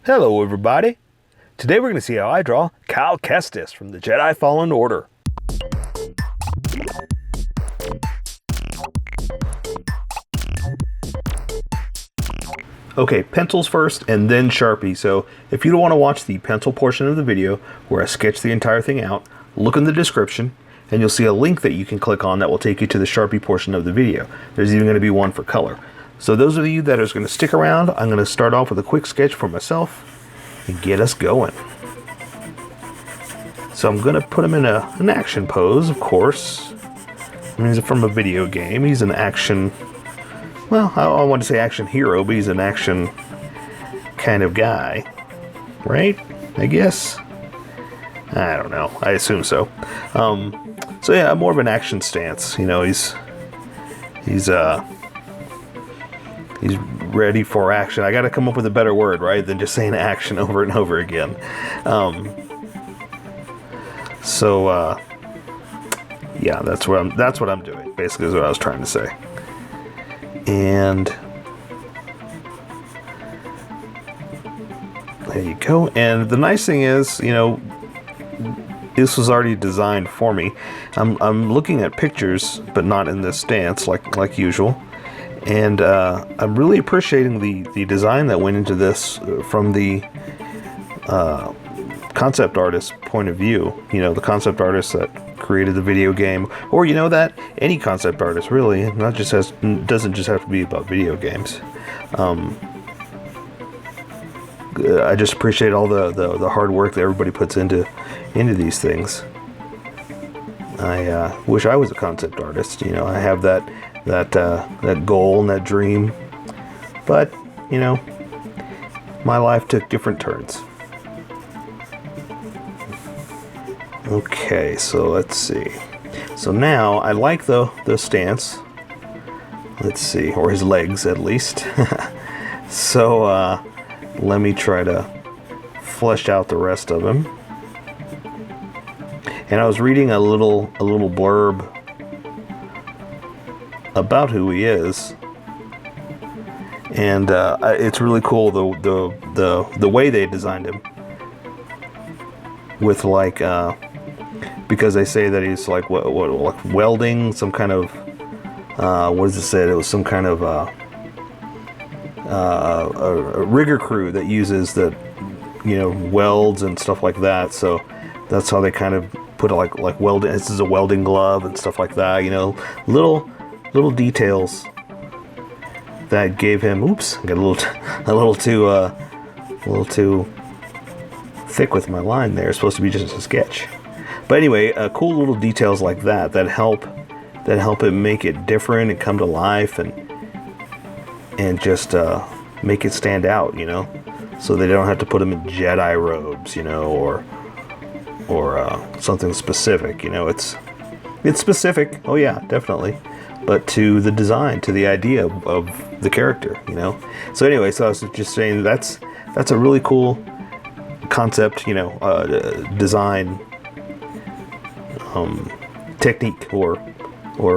Hello everybody! Today we're going to see how I draw Cal Kestis from the Jedi Fallen Order. Okay, pencils first and then Sharpie. So if you don't want to watch the pencil portion of the video where I sketch the entire thing out, look in the description and you'll see a link that you can click on that will take you to the Sharpie portion of the video. There's even going to be one for color. So those of you that are going to stick around, I'm going to start off with a quick sketch for myself and get us going. So I'm going to put him in an action pose, of course. I mean, he's from a video game. He's an action, well, I want to say action hero, but he's an action kind of guy, right? I guess. I don't know. I assume so. So yeah, more of an action stance. You know, he's ready for action. I got to come up with a better word, right, than just saying action over and over again. Yeah, that's what I'm doing. Basically, is what I was trying to say. And there you go. And the nice thing is, you know, this was already designed for me. I'm looking at pictures, but not in this stance, like usual. And I'm really appreciating the design that went into this from the concept artist point of view. You know, the concept artist that created the video game, or you know, that any concept artist really, doesn't just have to be about video games. I just appreciate all the hard work that everybody puts into these things. I wish I was a concept artist. You know, I have that goal and that dream, but you know, my life took different turns. Okay, so let's see. So now I like the stance. Let's see, or his legs at least. So let me try to flesh out the rest of him. And I was reading a little blurb about who he is, and it's really cool the way they designed him, with like because they say that he's like what like welding, some kind of what does it say? It was some kind of a rigger crew that uses the, you know, welds and stuff like that. So that's how they kind of put it, like welding. This is a welding glove and stuff like that. You know, little details that gave him. Oops, I got a little too thick with my line there. It's supposed to be just a sketch, but anyway, cool little details like that help it make it different and come to life and just make it stand out. You know, so they don't have to put him in Jedi robes, you know, or something specific. You know, it's specific. Oh yeah, definitely. But to the design, to the idea of the character, you know. So anyway, so I was just saying that's a really cool concept, you know, design technique or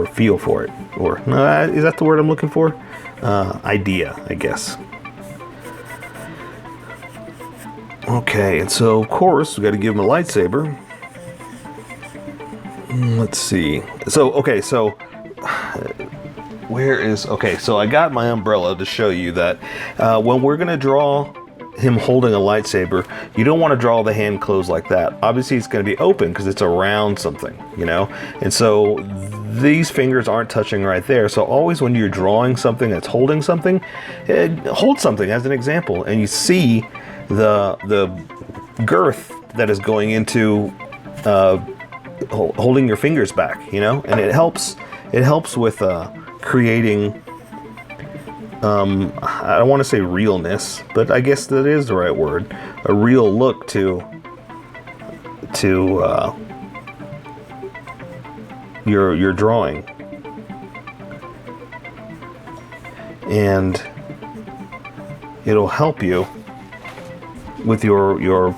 feel for it, or is that the word I'm looking for? Idea, I guess. Okay, and so of course we got to give him a lightsaber. Let's see. So okay, so so I got my umbrella to show you that when we're gonna draw him holding a lightsaber, you don't want to draw the hand closed like that. Obviously it's going to be open because it's around something, you know, and so these fingers aren't touching right there. So always when you're drawing something that's holding something, hold something as an example, and you see the girth that is going into holding your fingers back, you know, and it helps with creating I don't want to say realness, but I guess that is the right word, a real look to your drawing. And it'll help you with your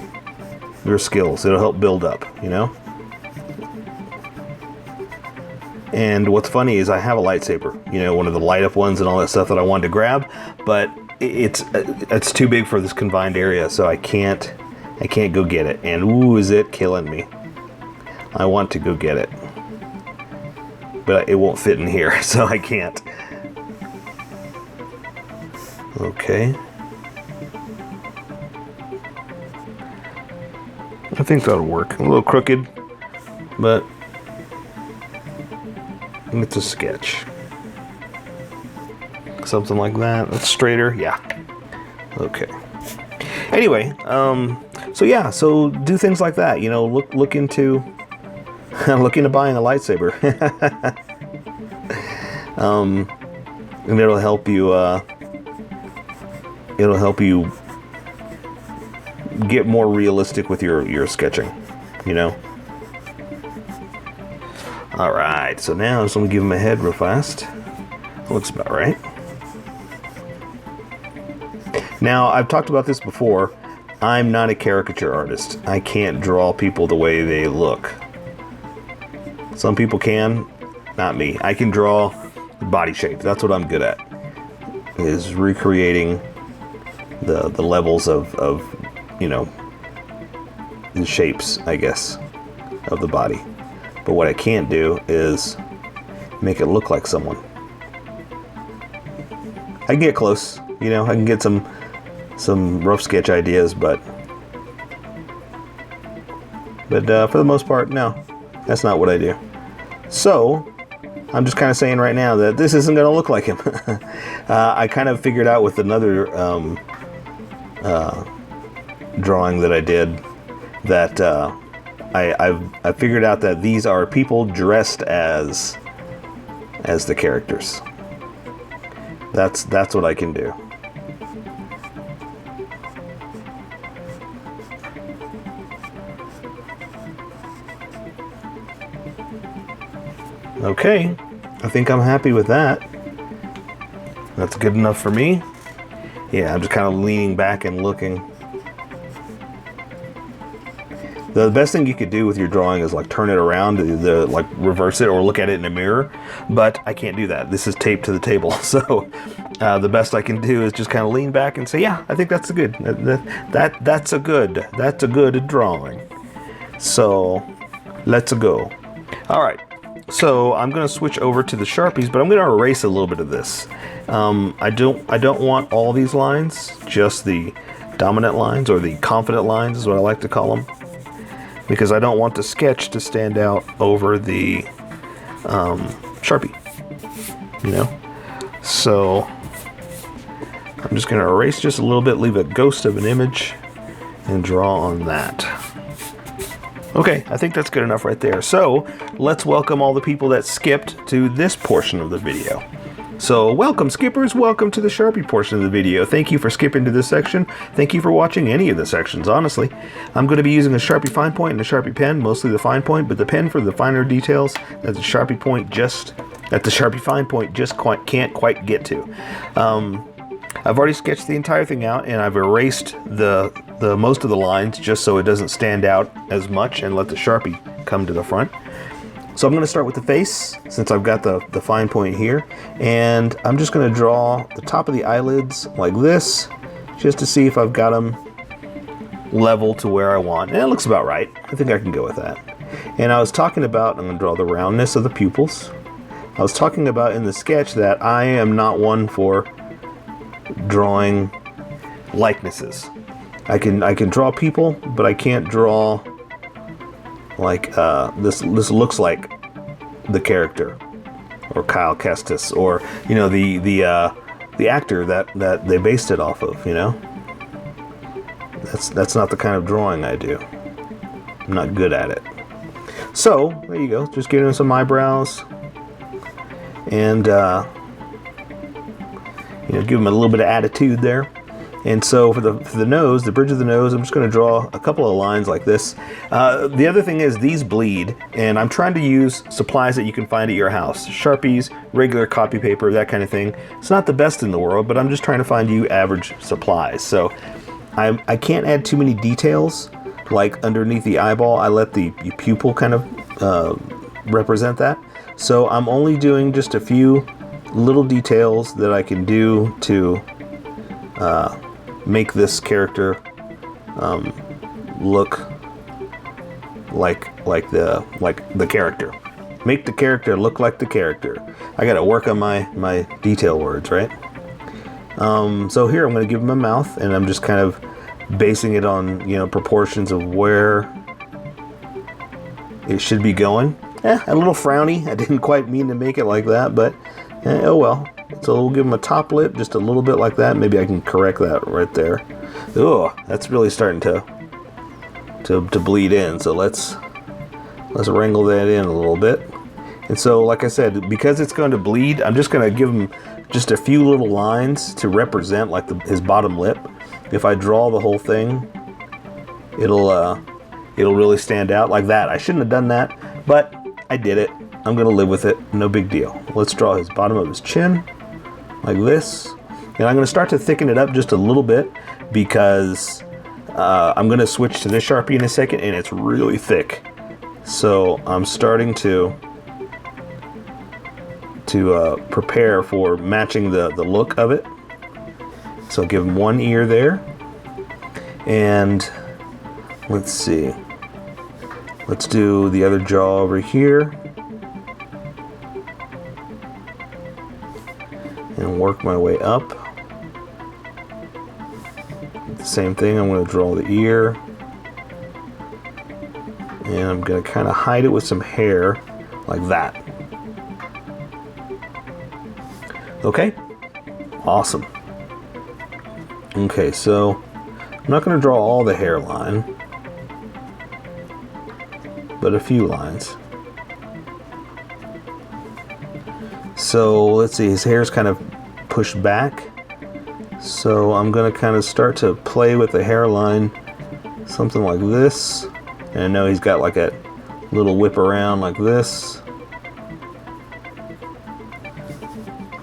skills. It'll help build up, you know. And what's funny is I have a lightsaber, you know, one of the light up ones and all that stuff that I wanted to grab, but it's too big for this confined area, so I can't go get it. And ooh, is it killing me? I want to go get it, but it won't fit in here, so I can't. Okay. I think that'll work. A little crooked, but it's a sketch. Something like that. That's straighter. Yeah. Okay. Anyway, so yeah, so do things like that. You know, look into buying a lightsaber, and it'll help you. It'll help you get more realistic with your sketching. You know. All right. So now just let me give him a head real fast. Looks about right. Now, I've talked about this before. I'm not a caricature artist. I can't draw people the way they look. Some people can, not me. I can draw body shape. That's what I'm good at, is recreating the levels of you know, the shapes, I guess, of the body. But what I can't do is make it look like someone. I can get close, you know, I can get some rough sketch ideas, but for the most part, no, that's not what I do. So I'm just kind of saying right now that this isn't going to look like him. I kind of figured out with another drawing that I did that I figured out that these are people dressed as the characters. That's what I can do. Okay, I think I'm happy with that. That's good enough for me. Yeah, I'm just kind of leaning back and looking. The best thing you could do with your drawing is like turn it around, like reverse it or look at it in a mirror, but I can't do that. This is taped to the table, so the best I can do is just kind of lean back and say, yeah, I think that's good. That's a good drawing. So let's go. All right. So I'm going to switch over to the Sharpies, but I'm going to erase a little bit of this. I don't want all these lines, just the dominant lines, or the confident lines is what I like to call them, because I don't want the sketch to stand out over the Sharpie, you know? So I'm just going to erase just a little bit, leave a ghost of an image, and draw on that. Okay, I think that's good enough right there. So let's welcome all the people that skipped to this portion of the video. So welcome, skippers. Welcome to the Sharpie portion of the video. Thank you for skipping to this section. Thank you for watching any of the sections, honestly. I'm going to be using a Sharpie fine point and a Sharpie pen, mostly the fine point, but the pen for the finer details that the Sharpie fine point just can't quite get to. I've already sketched the entire thing out, and I've erased the most of the lines just so it doesn't stand out as much, and let the Sharpie come to the front. So I'm going to start with the face, since I've got the fine point here, and I'm just going to draw the top of the eyelids like this, just to see if I've got them level to where I want. And it looks about right. I think I can go with that. And I was talking about, I'm going to draw the roundness of the pupils. I was talking about in the sketch that I am not one for drawing likenesses. I can draw people, but I can't draw like this looks like the character, or Kyle Kestis, or you know, the actor that they based it off of, you know. That's not the kind of drawing I do. I'm not good at it. So there you go, just giving him some eyebrows, and you know, give him a little bit of attitude there. And so for the nose, the bridge of the nose, I'm just going to draw a couple of lines like this. The other thing is these bleed, and I'm trying to use supplies that you can find at your house. Sharpies, regular copy paper, that kind of thing. It's not the best in the world, but I'm just trying to find you average supplies. So I can't add too many details, like underneath the eyeball. I let the pupil kind of represent that. So I'm only doing just a few little details that I can do to make this character look like the character. Make the character look like the character. I gotta work on my detail words, right? So here I'm gonna give him a mouth, and I'm just kind of basing it on, you know, proportions of where it should be going. A little frowny. I didn't quite mean to make it like that, but oh well. So we'll give him a top lip, just a little bit like that. Maybe I can correct that right there. Oh, that's really starting to bleed in. So let's wrangle that in a little bit. And so, like I said, because it's going to bleed, I'm just going to give him just a few little lines to represent like his bottom lip. If I draw the whole thing, it'll really stand out like that. I shouldn't have done that, but I did it. I'm gonna live with it. No big deal. Let's draw his bottom of his chin like this, and I'm gonna start to thicken it up just a little bit because I'm gonna switch to this Sharpie in a second, and it's really thick. So I'm starting to prepare for matching the look of it. So give him one ear there, and let's see. Let's do the other jaw over here, and work my way up. Same thing. I'm going to draw the ear, and I'm going to kind of hide it with some hair like that. Okay, awesome. Okay, so I'm not going to draw all the hairline, but a few lines. So let's see, his hair's kind of pushed back. So I'm going to kind of start to play with the hairline, something like this. And I know he's got like a little whip around like this.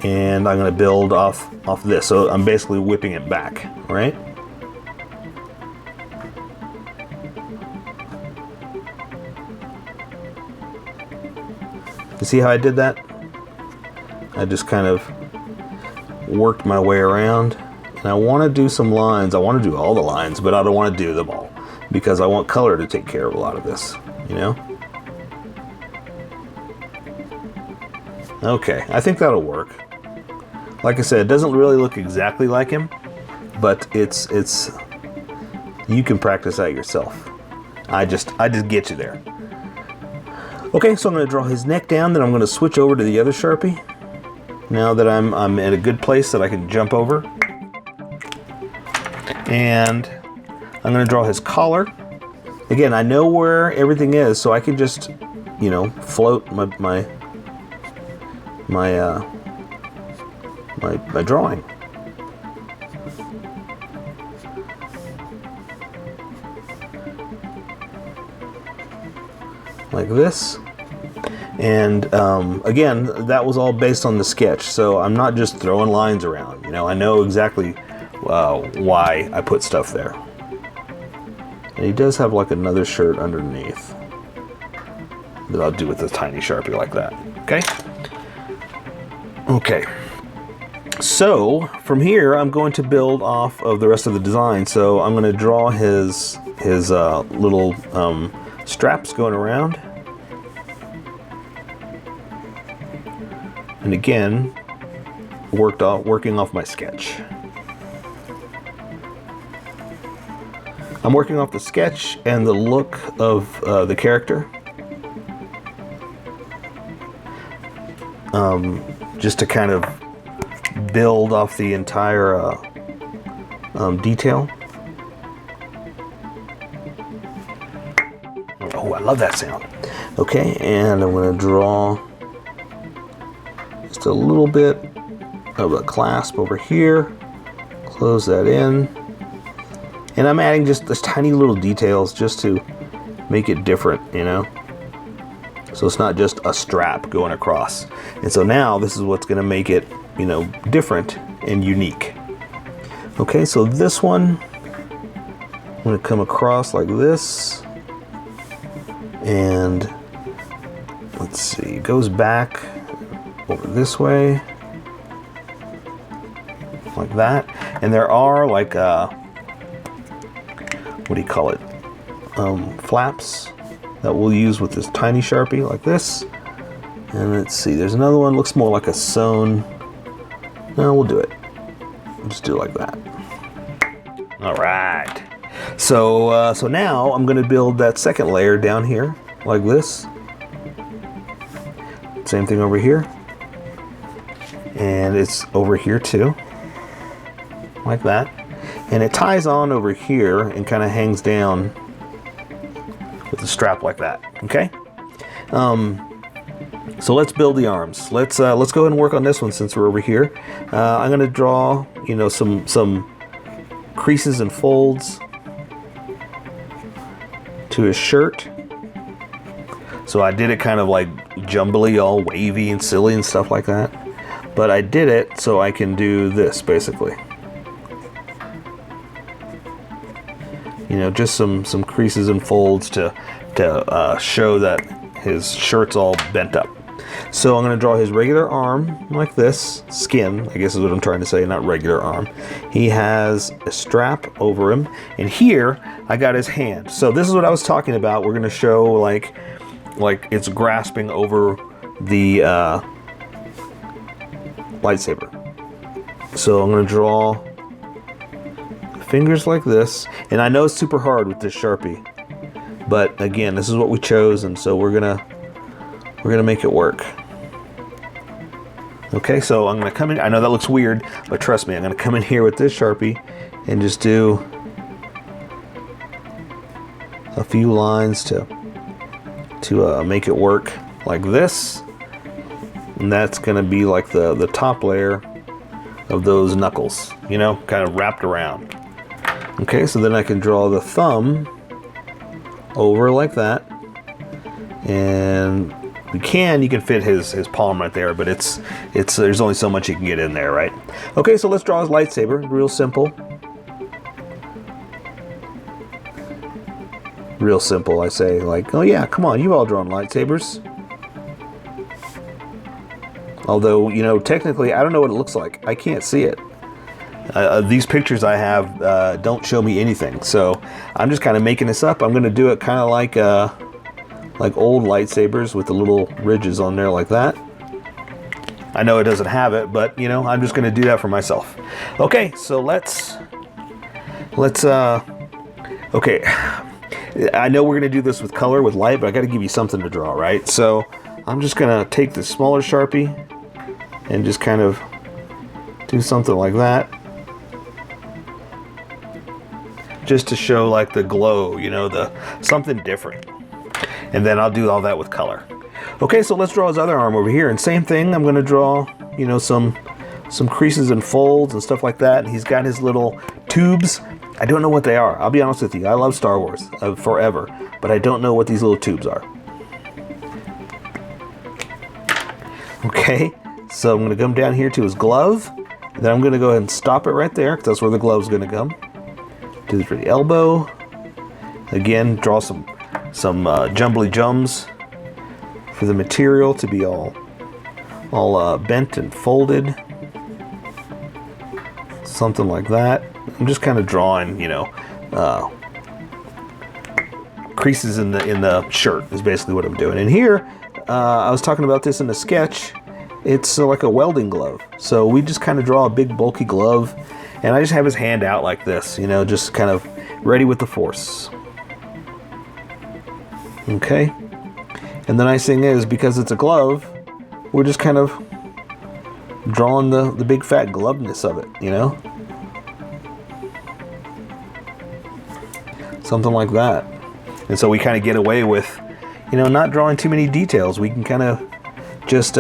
And I'm going to build off this. So I'm basically whipping it back, right? You see how I did that? I just kind of worked my way around, and I want to do some lines. I want to do all the lines, but I don't want to do them all because I want color to take care of a lot of this, you know? Okay, I think that'll work. Like I said, it doesn't really look exactly like him, but it's you can practice that yourself. I just get you there. Okay, so I'm going to draw his neck down, then I'm going to switch over to the other Sharpie. Now that I'm in a good place that I can jump over. And I'm going to draw his collar. Again, I know where everything is, so I can just, you know, float my drawing. Like this. And again, that was all based on the sketch, so I'm not just throwing lines around. You know, I know exactly why I put stuff there. And he does have like another shirt underneath that I'll do with a tiny Sharpie like that. Okay. Okay. So from here, I'm going to build off of the rest of the design. So I'm going to draw his little straps going around. And again, working off my sketch. I'm working off the sketch and the look of the character. Just to kind of build off the entire detail. Oh, I love that sound. Okay, and I'm going to draw just a little bit of a clasp over here. Close that in. And I'm adding just this tiny little details just to make it different, you know? So it's not just a strap going across. And so now this is what's going to make it, you know, different and unique. Okay, so this one, I'm going to come across like this. And let's see, it goes back over this way. Like that. And there are like, what do you call it? Flaps that we'll use with this tiny Sharpie like this. And let's see, there's another one, looks more like a sewn. No, we'll do it. We'll just do it like that. All right. So, so now I'm going to build that second layer down here like this. Same thing over here. And it's over here too, like that. And it ties on over here and kind of hangs down with a strap like that. Okay. So let's build the arms. Let's go ahead and work on this one since we're over here. I'm going to draw, you know, some creases and folds to his shirt. So I did it kind of like jumbly, all wavy and silly and stuff like that. But I did it so I can do this basically. You know, just some creases and folds to show that his shirt's all bent up. So I'm going to draw his regular arm like this, skin, I guess is what I'm trying to say, not regular arm. He has a strap over him, and here I got his hand. So this is what I was talking about. We're going to show like it's grasping over the lightsaber. So I'm going to draw fingers like this, and I know it's super hard with this Sharpie, but again, this is what we chose, and so we're gonna make it work. Okay, so I'm gonna come in. I know that looks weird, but trust me, I'm gonna come in here with this Sharpie and just do a few lines to make it work like this, and that's gonna be like the top layer of those knuckles, you know, kind of wrapped around. Okay, so then I can draw the thumb over like that, and you can fit his palm right there, but it's there's only so much you can get in there, right? Okay, so let's draw his lightsaber. Real simple. Real simple, I say. Like, oh yeah, come on, you've all drawn lightsabers. Although, you know, technically, I don't know what it looks like. I can't see it. These pictures I have don't show me anything, so I'm just kind of making this up. I'm going to do it kind of like old lightsabers with the little ridges on there like that. I know it doesn't have it, but you know, I'm just going to do that for myself. Okay, so let's okay. I know we're going to do this with color, with light, but I got to give you something to draw, right? So I'm just going to take this smaller Sharpie and just kind of do something like that, just to show like the glow, you know, the something different. And then I'll do all that with color. Okay, so let's draw his other arm over here, and same thing. I'm going to draw, you know, some creases and folds and stuff like that. And he's got his little tubes. I don't know what they are. I'll be honest with you. I love Star Wars forever, but I don't know what these little tubes are. Okay, so I'm going to come down here to his glove. Then I'm going to go ahead and stop it right there, because that's where the glove's going to come. Do this for the elbow. Again, draw some jumbly jums for the material to be all bent and folded. Something like that. I'm just kind of drawing, you know, creases in the shirt is basically what I'm doing. And here, I was talking about this in the sketch. It's like a welding glove. So we just kind of draw a big bulky glove, and I just have his hand out like this, you know, just kind of ready with the force. Okay. And the nice thing is, because it's a glove, we're just kind of drawing the big fat gloveness of it, you know? Something like that. And so we kind of get away with, you know, not drawing too many details. We can kind of just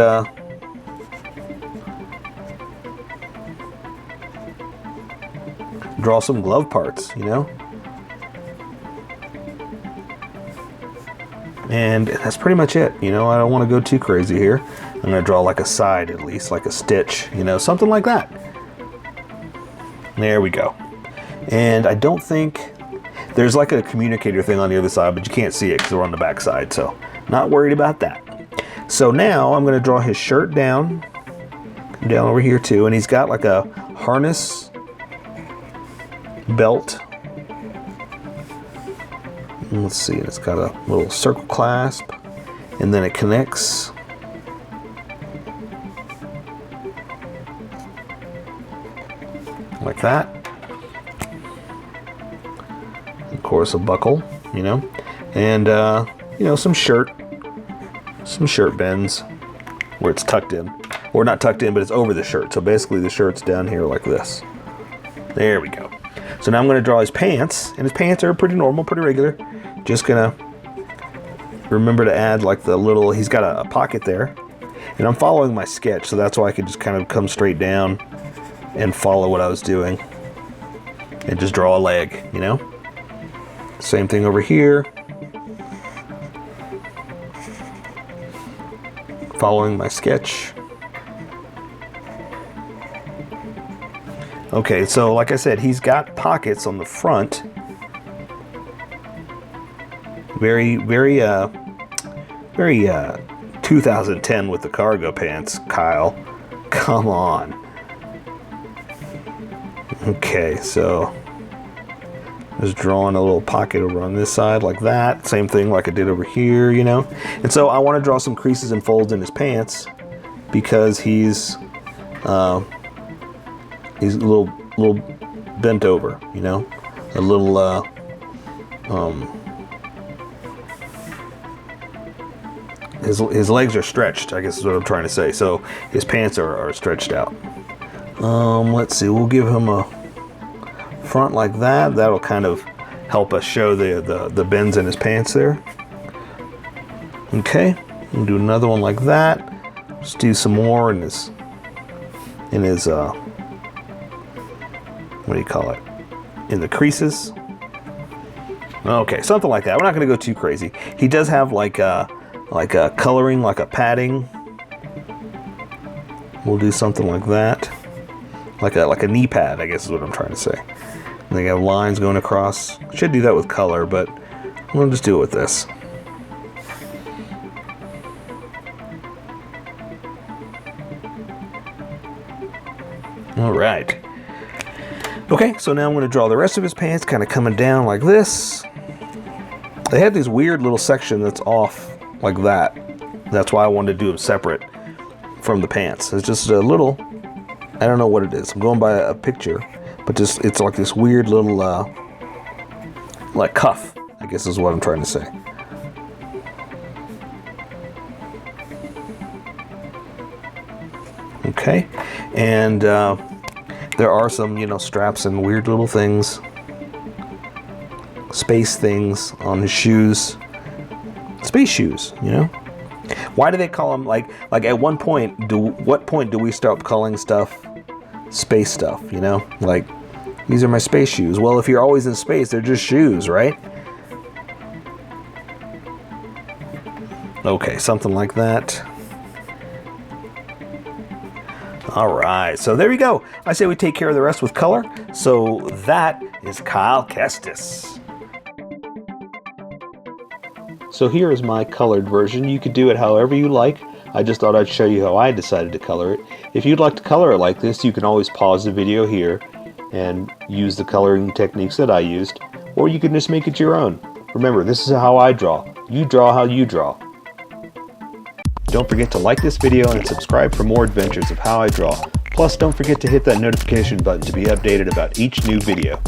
draw some glove parts, you know? And that's pretty much it, you know? I don't want to go too crazy here. I'm going to draw like a side at least, like a stitch, you know, something like that. There we go. And I don't think there's like a communicator thing on the other side, but you can't see it because we're on the back side, so not worried about that. So now I'm going to draw his shirt down, come down over here too, and he's got like a harness belt. And let's see, it's got a little circle clasp, and then it connects. Like that. Of course, a buckle, you know, and you know, some shirt bends where it's tucked in, or not tucked in, but it's over the shirt. So basically, the shirt's down here like this. There we go. So now I'm going to draw his pants, and his pants are pretty normal, pretty regular. Just gonna remember to add like the little. He's got a pocket there, and I'm following my sketch, so that's why I could just kind of come straight down and follow what I was doing and just draw a leg, you know? Same thing over here. Following my sketch. Okay, so like I said, he's got pockets on the front. Very 2010 with the cargo pants, Kyle. Come on. Okay, so just drawing a little pocket over on this side like that. Same thing like I did over here, you know. And so I want to draw some creases and folds in his pants because he's a little bent over, you know, a little his legs are stretched, I guess is what I'm trying to say. So his pants are stretched out. Let's see, we'll give him a front like that. That'll kind of help us show the bends in his pants there. Okay, we'll do another one like that. Just do some more in his what do you call it? In the creases. Okay, something like that. We're not going to go too crazy. He does have like a coloring, like a padding. We'll do something like that. Like a knee pad, I guess is what I'm trying to say. And they have lines going across. Should do that with color, but we'll just do it with this. All right. Okay, so now I'm going to draw the rest of his pants, kind of coming down like this. They had this weird little section that's off like that. That's why I wanted to do them separate from the pants. It's just a little, I don't know what it is. I'm going by a picture, but just it's like this weird little like cuff, I guess is what I'm trying to say. Okay, and there are some, you know, straps and weird little things, space things on his shoes, space shoes, you know. Why do they call them like at what point do we start calling stuff space stuff, you know? Like, these are my space shoes. Well, if you're always in space, they're just shoes, right? Okay, something like that. All right, so there you go. I say we take care of the rest with color. So that is Kyle Kestis. So here is my colored version. You could do it however you like. I just thought I'd show you how I decided to color it. If you'd like to color it like this, you can always pause the video here and use the coloring techniques that I used, or you can just make it your own. Remember, this is how I draw. You draw how you draw. Don't forget to like this video and subscribe for more adventures of how I draw. Plus, don't forget to hit that notification button to be updated about each new video.